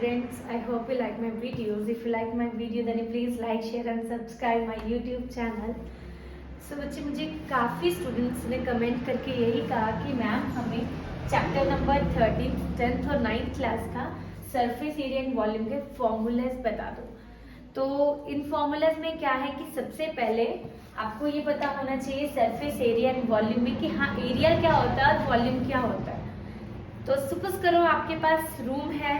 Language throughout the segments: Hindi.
students, I hope you like my videos. If you like my video then you please like, share and subscribe my YouTube channel. So बच्चे, मुझे काफ़ी स्टूडेंट्स ने कमेंट करके यही कहा कि मैम हमें चैप्टर नंबर 13, 10th और 9th क्लास का सरफेस एरिया एंड वॉल्यूम के फॉर्मूलाज बता दो। तो इन फॉर्मूलाज में क्या है कि सबसे पहले आपको ये पता होना चाहिए सरफेस एरिया एंड वॉल्यूम में कि हाँ एरिया क्या होता है और वॉल्यूम क्या होता है। तो सपोज करो आपके पास रूम है,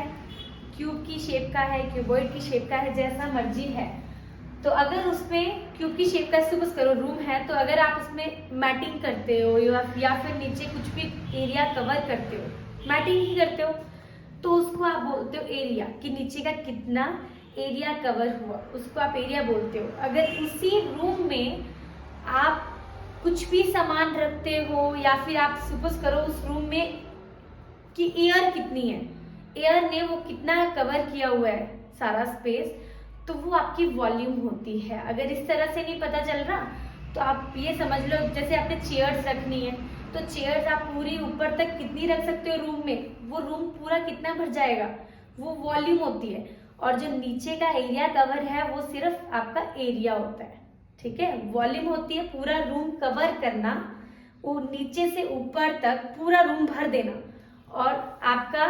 क्यूब की शेप का है, क्यूबॉइड की शेप का है, जैसा मर्जी है। तो अगर उसमें क्यूब की शेप का सपोज करो रूम है, तो अगर आप उसमें मैटिंग करते हो या फिर नीचे कुछ भी एरिया कवर करते हो, मैटिंग ही करते हो, तो उसको आप बोलते हो एरिया, कि नीचे का कितना एरिया कवर हुआ, उसको आप एरिया बोलते हो। अगर उसी रूम में आप कुछ भी सामान रखते हो या फिर आप सपोज करो उस रूम में कि एयर कितनी है, एयर ने वो कितना कवर किया हुआ है सारा स्पेस, तो वो आपकी वॉल्यूम होती है। अगर इस तरह से नहीं पता चल रहा तो आप ये समझ लो, जैसे आपने चेयर्स रखनी है तो चेयर्स आप पूरी ऊपर तक कितनी रख सकते हो रूम में, वो रूम पूरा कितना भर जाएगा, वो वॉल्यूम होती है। और जो नीचे का एरिया कवर है वो सिर्फ आपका एरिया होता है, ठीक है। वॉल्यूम होती है पूरा रूम कवर करना, वो नीचे से ऊपर तक पूरा रूम भर देना, और आपका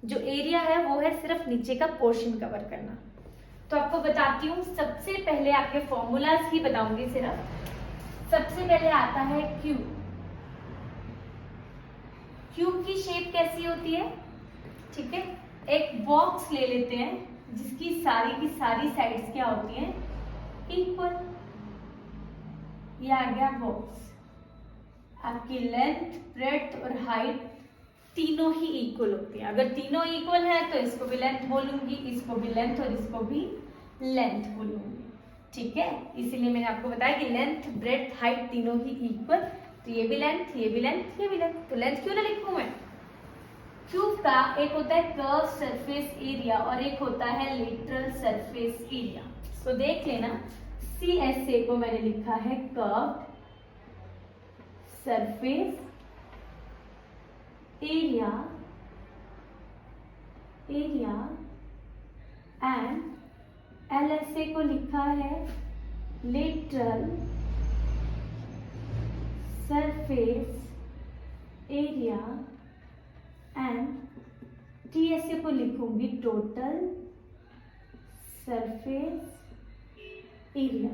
जो एरिया है वो है सिर्फ नीचे का पोर्शन कवर करना। तो आपको बताती हूँ, सबसे पहले आपके फॉर्मूलाज ही बताऊंगी सिर्फ। सबसे पहले आता है क्यूब। क्यूब की शेप कैसी होती है, ठीक है। एक बॉक्स ले लेते हैं जिसकी सारी की सारी साइड्स क्या होती हैं, इक्वल। ये आ गया बॉक्स। आपकी लेंथ, ब्रेड्थ और हाइट तीनों ही इक्वल होती है। अगर तीनों इक्वल है तो इसको भी लेंथ बोलूंगी, इसको भी लेंथ और इसको भी लेंथ बोलूंगी, ठीक है। इसीलिए मैंने आपको बताया कि लेंथ, ब्रेड्थ, हाइट तीनों ही इक्वल। तो ये भी लेंथ, ये भी लेंथ, ये भी लेंथ, तो लेंथ क्यों ना लिखूं मैं। क्यूब का एक होता है कर्व सरफेस एरिया और एक होता है लेटरल सरफेस एरिया। तो देख लेना, CSA को मैंने लिखा है curve surface area and LSA को लिखा है lateral surface area and TSA को लिखूंगी टोटल सरफेस एरिया।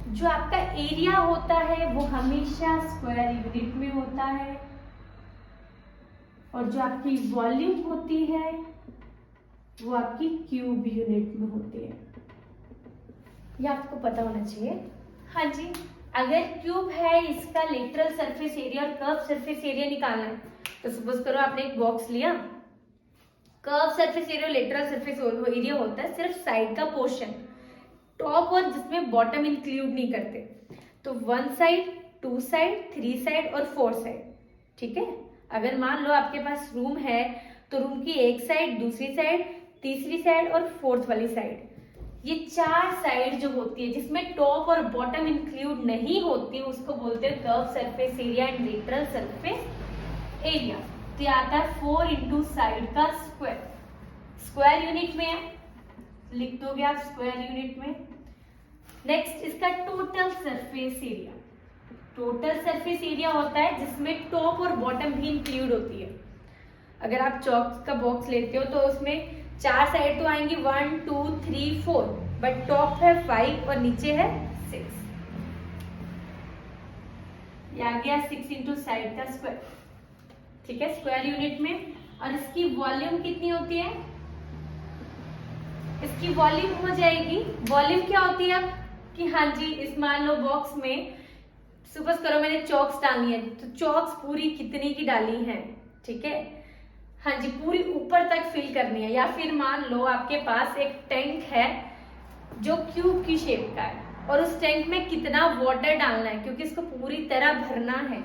जो आपका एरिया होता है वो हमेशा स्क्वायर यूनिट में होता है, और जो आपकी वॉल्यूम होती है वो आपकी क्यूब यूनिट में होती है। ये आपको पता होना चाहिए। हाँ जी, अगर क्यूब है, इसका लेटरल सरफेस एरिया और कर्व सरफेस एरिया निकालना है, तो सपोज करो आपने एक बॉक्स लिया, curve surface area, lateral surface area होता है सिर्फ साइड का पोर्शन, टॉप और जिसमें बॉटम इंक्लूड नहीं करते। तो 1 साइड, 2 साइड, 3 साइड और 4 साइड, ठीक है। अगर मान लो आपके पास रूम है तो रूम की एक साइड, दूसरी साइड, तीसरी साइड और फोर्थ वाली साइड, ये 4 साइड जो होती है जिसमें टॉप और बॉटम इंक्लूड नहीं होती, उसको बोलते हैं curve surface area and lateral surface area. तो ये आता है 4 इंटू साइड का स्क्वायर, स्क्वायर यूनिट में है, लिख दोगे आप स्क्वायर यूनिट में। नेक्स्ट इसका total surface area. Total surface area होता है जिसमें टॉप और बॉटम भी इंक्लूड होती है। अगर आप चॉक का बॉक्स लेते हो तो उसमें 4 साइड तो आएंगी, 1 2 3 4, बट टॉप है 5 और नीचे है 6। ये आ गया 6 इंटू साइड का स्क्वायर, ठीक है, स्क्वायर यूनिट में। और इसकी वॉल्यूम कितनी होती है, इसकी वॉल्यूम हो जाएगी, वॉल्यूम क्या होती है अब कि हाँ जी, इस मान लो बॉक्स में सपोज करो मैंने चॉक्स डालनी है, तो चॉक्स पूरी कितनी की डाली है, ठीक है। हाँ जी, पूरी ऊपर तक फिल करनी है। या फिर मान लो आपके पास एक टैंक है जो क्यूब की शेप का है, और उस टैंक में कितना वाटर डालना है, क्योंकि इसको पूरी तरह भरना है,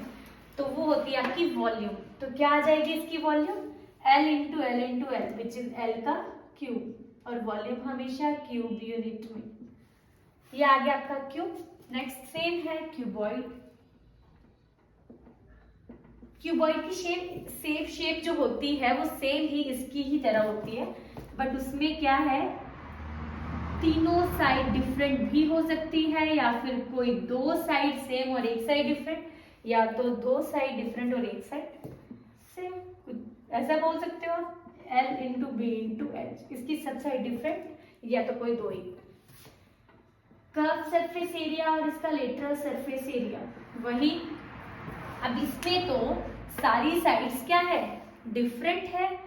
तो वो होती है आपकी वॉल्यूम। तो क्या आ जाएगी इसकी volume, L into L into L, which is L का क्यूब, और वॉल्यूम हमेशा क्यूब यूनिट में। ये आ गया आपका क्यूब। नेक्स्ट सेम है क्यूबॉइड। क्यूबॉइड की शेप जो होती है वो सेम ही इसकी ही तरह होती है, बट उसमें क्या है, तीनों साइड डिफरेंट भी हो सकती है, या फिर कोई दो साइड सेम और एक साइड डिफरेंट, या तो दो साइड डिफरेंट और एक साइड सेम, ऐसा बोल सकते हो आप। L into B into H, इसकी सब साइड डिफरेंट, या तो कोई दो ही। कर्व सरफेस एरिया और इसका लेटरल सरफेस एरिया वही। अब इसमें तो सारी साइड्स क्या है, डिफरेंट है,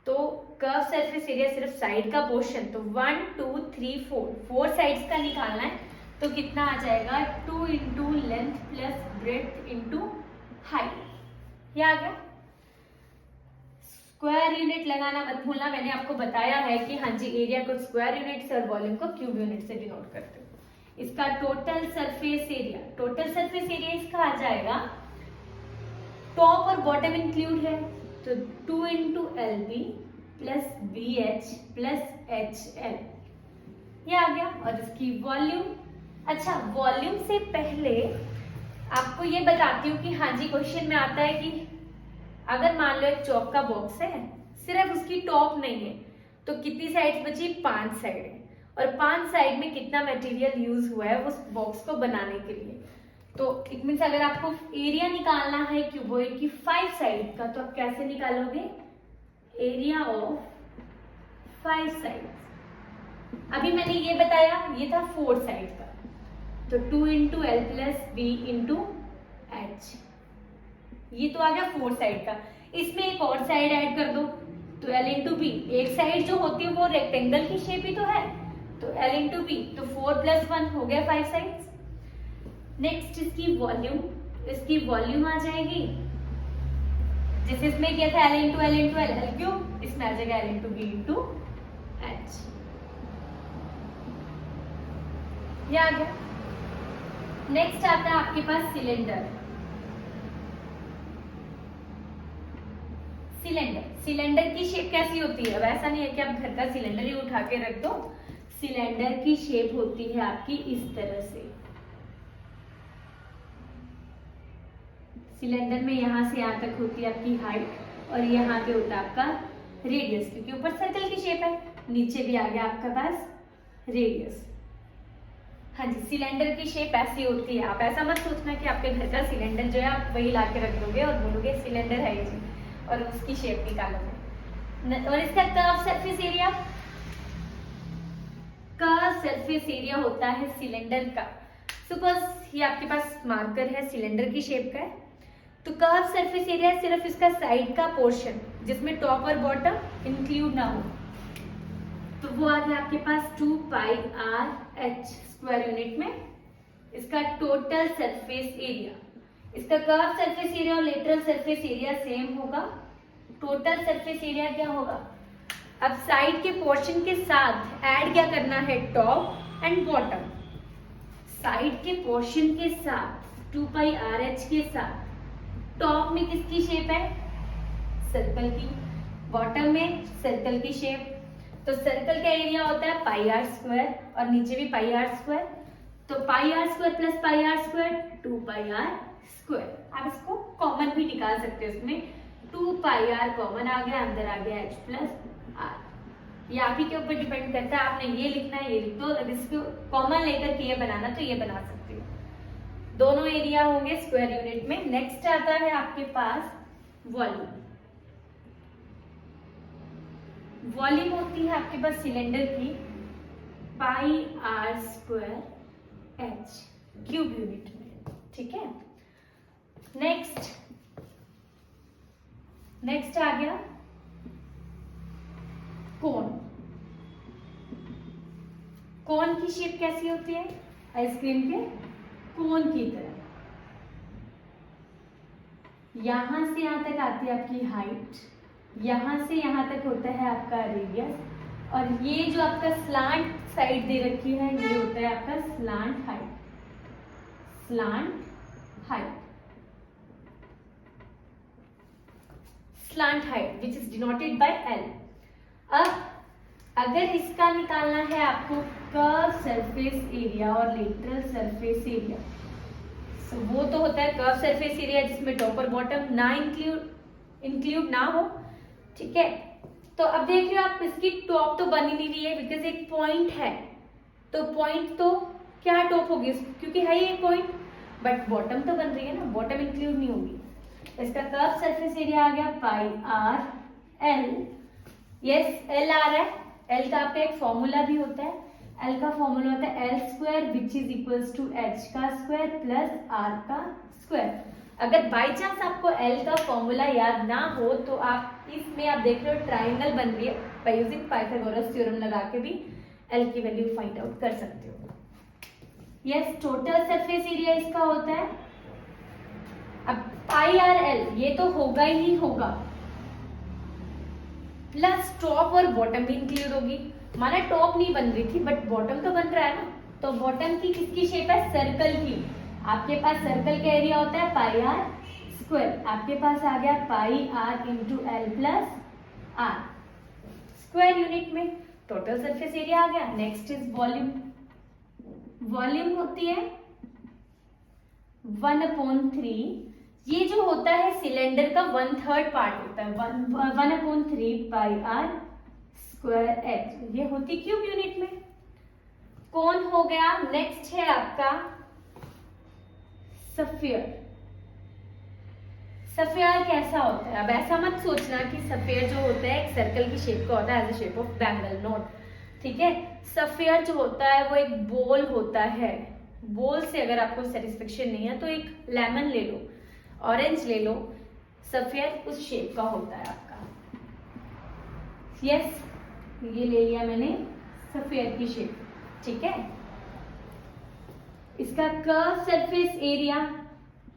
तो कर्व सरफेस एरिया सिर्फ साइड का पोर्शन, तो 1 2 3 4 साइड्स का निकालना है, तो कितना आ जाएगा, 2 into length plus breadth into height, ये आ गया। स्क्वायर यूनिट लगाना मत भूलना, मैंने आपको बताया है कि हाँ जी, एरिया को स्क्वायर यूनिट से और वॉल्यूम को क्यूब यूनिट से डिनोट करते हो। इसका टोटल सरफेस एरिया इसका आ जाएगा, टॉप और बॉटम इंक्लूड है, तो 2 into L B plus B H plus H L, ये आ गया। और इसकी वॉल्यूम, अच्छा वॉल्यूम से पहले आपको ये बताती हूँ कि हाँ जी, क्वेश्चन में आता है कि अगर मान लो एक चौक का बॉक्स है, सिर्फ उसकी टॉप नहीं है, तो कितनी साइड बची, 5 साइड है, और 5 साइड में कितना मटेरियल यूज हुआ है उस बॉक्स को बनाने के लिए। तो इट मीन्स अगर आपको एरिया निकालना है क्यूबॉइड की 5 साइड का, तो आप कैसे निकालोगे, एरिया ऑफ 5 साइड। अभी मैंने ये बताया, ये था 4 साइड का, तो 2 into L plus B into H, ये तो आ गया 4 साइड का। इसमें एक और साइड ऐड कर दो, तो L इंटू बी, एक साइड जो होती है वो रेक्टेंगल की शेप ही तो है, तो L इंटू बी, तो 4 प्लस 1 हो गया 5 साइड्स। नेक्स्ट इसकी वॉल्यूम आ जाएगी, जैसे इसमें क्या था, L into L into L, L cube, इसमें आ जाएगा L into B into H, ये आ गया। नेक्स्ट आता है आपके पास सिलेंडर की शेप कैसी होती है, वैसा नहीं है कि आप घर का सिलेंडर ही उठा के रख दो। सिलेंडर की शेप होती है आपकी इस तरह से, सिलेंडर में यहां से यहां तक होती है आपकी हाइट, और यहाँ पे होता है आपका रेडियस, क्योंकि ऊपर सर्कल की शेप है, नीचे भी आ गया आपका पास रेडियस। हाँ जी, सिलेंडर की शेप ऐसी होती है। आप ऐसा मत सोचना कि आपके घर का सिलेंडर जो है आप वही ला के रख दोगे और बोलोगे सिलेंडर है ये, और उसकी शेप निकालोगे। और इसका कर्व सरफेस एरिया होता है सिलेंडर का। सपोज ये आपके पास मार्कर है, सिलेंडर की शेप का है, तो कर्व सरफेस एरिया सिर्फ इसका साइड का पोर्शन, जिसमें टॉप और बॉटम इंक्लूड ना हो, तो वो आ गया आपके पास 2 pi R H square unit में। इसका टोटल सरफेस एरिया, इसका कर्व सरफेस एरिया और लेटरल सरफेस एरिया सेम होगा। टोटल सरफेस एरिया क्या होगा, अब साइड के पोर्शन के साथ ऐड क्या करना है, टॉप एंड बॉटम। साइड के पोर्शन के साथ 2 पाई आर एच के साथ, टॉप में किसकी शेप है, सर्कल की, बॉटम में सर्कल की शेप, तो सर्कल का एरिया होता है पाई आर स्क्वायर, और नीचे भी पाई आर स्क्वायर, तो pi are square plus pi are square 2 pi are square. आप इसको कॉमन भी निकाल सकते हो, इसमें 2 पाई आर कॉमन आ गया, अंदर आ गया h प्लस आर। ये आप ही के ऊपर डिपेंड करता है, आपने ये लिखना है ये लिख दो, अगर इसको कॉमन लेकर के ये बनाना तो ये बना सकते हो। दोनों एरिया होंगे स्क्वायर यूनिट में। नेक्स्ट आता है आपके पास वॉल्यूम होती है आपके पास सिलेंडर की pi are square H cube unit में, ठीक है। नेक्स्ट आ गया कोन की शेप कैसी होती है, आइसक्रीम के कोन की तरह। यहां से यहां तक आती है आपकी हाइट, यहां से यहां तक होता है आपका रेडियस, और ये जो आपका स्लांट साइड दे रखी है ये होता है आपका slant height which is denoted by L. अब अगर इसका निकालना है आपको कर्व सरफेस एरिया और लेटरल सरफेस एरिया, So, वो तो होता है कर्व सरफेस एरिया जिसमें टॉप और बॉटम ना इंक्लूड ना हो, ठीक है। तो अब देख रहे हो आप, इसकी टॉप तो बन ही नहीं रही है बिकॉज एक पॉइंट है, तो पॉइंट तो क्या टॉप होगी क्योंकि है ये पॉइंट, बट बॉटम तो बन रही है ना, बॉटम इंक्लूड नहीं होगी। इसका कर्व सरफेस एरिया आ गया pi R L. Yes, L आ रहा है, एल का आपका एक फॉर्मूला भी होता है, एल का फॉर्मूला होता है L square which is equals to H का स्क्वायर प्लस आर का स्क्वायर। अगर बाय चांस आपको एल का फॉर्मूला याद ना हो तो आप इसमें आप देख रहे हो ट्राइंगल बन रही है, बाय यूजिंग पाइथागोरस थ्योरम लगा के भी एल की वैल्यू फाइंड आउट कर सकते हो। यस, टोटल सरफेस एरिया इसका होता है, अब पाई आर एल ये तो होगा ही होगा, प्लस टॉप और बॉटम भी इंक्लूड होगी। माना टॉप नहीं बन रही थी बट बॉटम तो बन रहा है ना, तो बॉटम की किसकी शेप है, सर्कल की। आपके पास सर्कल का एरिया होता है पाई आर स्क्वायर, आपके पास आ गया pi R into L plus R square unit में टोटल सरफेस एरिया आ गया। Next is volume. वॉल्यूम होती है 1/3, ये जो होता है सिलेंडर का 1/3 पार्ट होता है, 1/3 पाई आर स्क्वायर एच, ये होती क्यूब यूनिट में। कौन हो गया, नेक्स्ट है आपका सफियर। सफियर कैसा होता है, अब ऐसा मत सोचना कि सफियर जो होता है एक सर्कल की शेप का होता है as a shape of bangle, note, ठीक है। सफियर जो होता है वो एक बॉल होता है, बॉल से अगर आपको सेटिस्फेक्शन नहीं है तो एक लेमन ले लो, ऑरेंज ले लो, सफियर उस शेप का होता है आपका। यस, ये ले लिया मैंने सफियर की शेप, ठीक है। इसका curve surface area,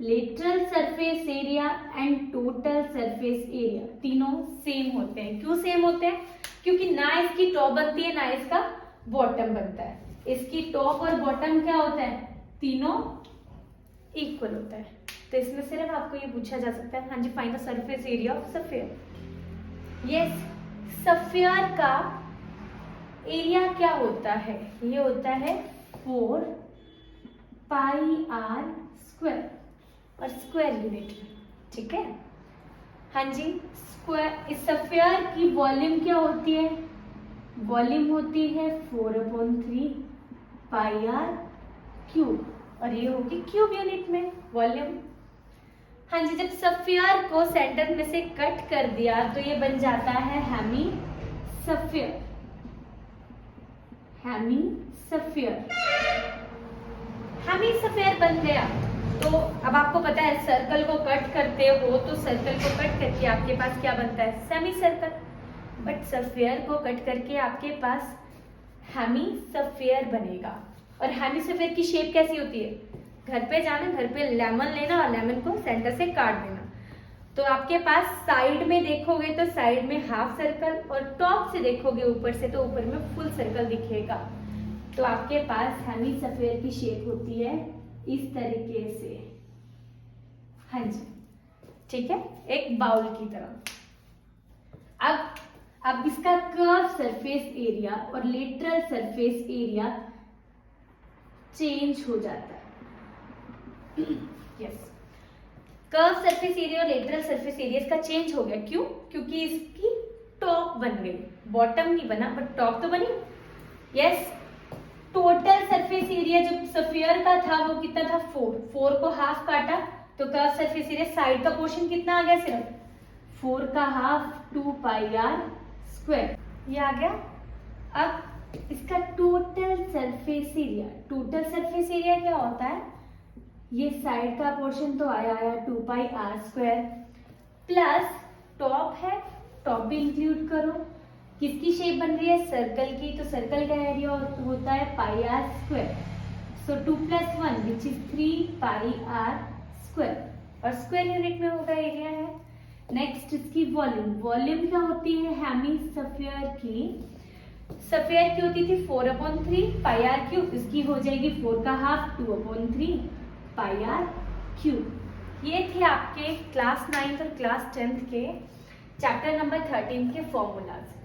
lateral surface area and total surface area तीनों सेम होते हैं। क्यों सेम होते हैं, क्योंकि ना इसकी टॉप बनती है ना इसका बॉटम बनता है। इसकी टॉप और बॉटम क्या होता है, तीनों इक्वल होता है। तो इसमें सिर्फ आपको ये पूछा जा सकता है, हाँ जी, find the surface area of sphere. Yes, sphere का एरिया क्या होता है, ये होता है 4 पाई आर स्क्वायर और स्क्वायर यूनिट में, ठीक है। हाँ जी, स्क्वायर, इस सफियर की वॉल्यूम क्या होती है, वॉल्यूम होती है 4/3 पाई आर क्यूब, और ये होगी क्यूब यूनिट में वॉल्यूम। हाँ जी, जब सफियर को सेंटर में से कट कर दिया तो ये बन जाता है hemisphere. Hemisphere, hemisphere बन गया। तो अब आपको पता है सर्कल को कट करते हो तो सर्कल को कट करके आपके पास क्या बनता है, सेमी सर्कल, बट सफियर को कट करके आपके पास हेमी सफियर बनेगा। और हेमी सफियर की शेप कैसी होती है, घर पे जाना, घर पे लेमन लेना और लेमन को सेंटर से काट देना। तो आपके पास साइड में देखोगे तो साइड में हाफ सर्कल, और टॉप से देखोगे ऊपर से तो ऊपर में फुल सर्कल दिखेगा। तो आपके पास हेमी सफियर की शेप होती है इस तरीके से, हाँ जी, ठीक है, एक बाउल की तरह। अब इसका कर्व सरफेस एरिया और लेटरल सरफेस एरिया चेंज हो जाता है। यस, कर्व सरफेस एरिया और लेटरल सरफेस एरिया इसका चेंज हो गया। क्यों, क्योंकि इसकी टॉप बन गई, बॉटम नहीं बना बट टॉप तो बनी। यस, टोटल सरफेस एरिया जो सफियर का था वो कितना था, 4 को हाफ काटा तो कर्व सरफेस एरिया साइड का पोर्शन कितना आ गया, सिर्फ 4 का हाफ 2 पाई आर स्क्वायर, ये आ गया। अब इसका total surface area, total surface area क्या होता है, ये साइड का पोर्शन तो आया 2 pi are square plus top है, टॉप भी इंक्लूड करो, किसकी शेप बन रही है, सर्कल की, तो सर्कल का एरिया होता है pi are square. So 2 + 1 which is 3 pi are square, और स्क्वायर यूनिट में होगा एरिया है। नेक्स्ट इसकी वॉल्यूम, वॉल्यूम क्या होती है हेमी सफियर की, सफियर की होती थी 4/3 पाई आर क्यूब, इसकी हो जाएगी 4 का हाफ 2/3 पाई आर क्यूब। ये थे आपके क्लास 9th और क्लास 10th के चैप्टर नंबर 13 के फॉर्मूलाज।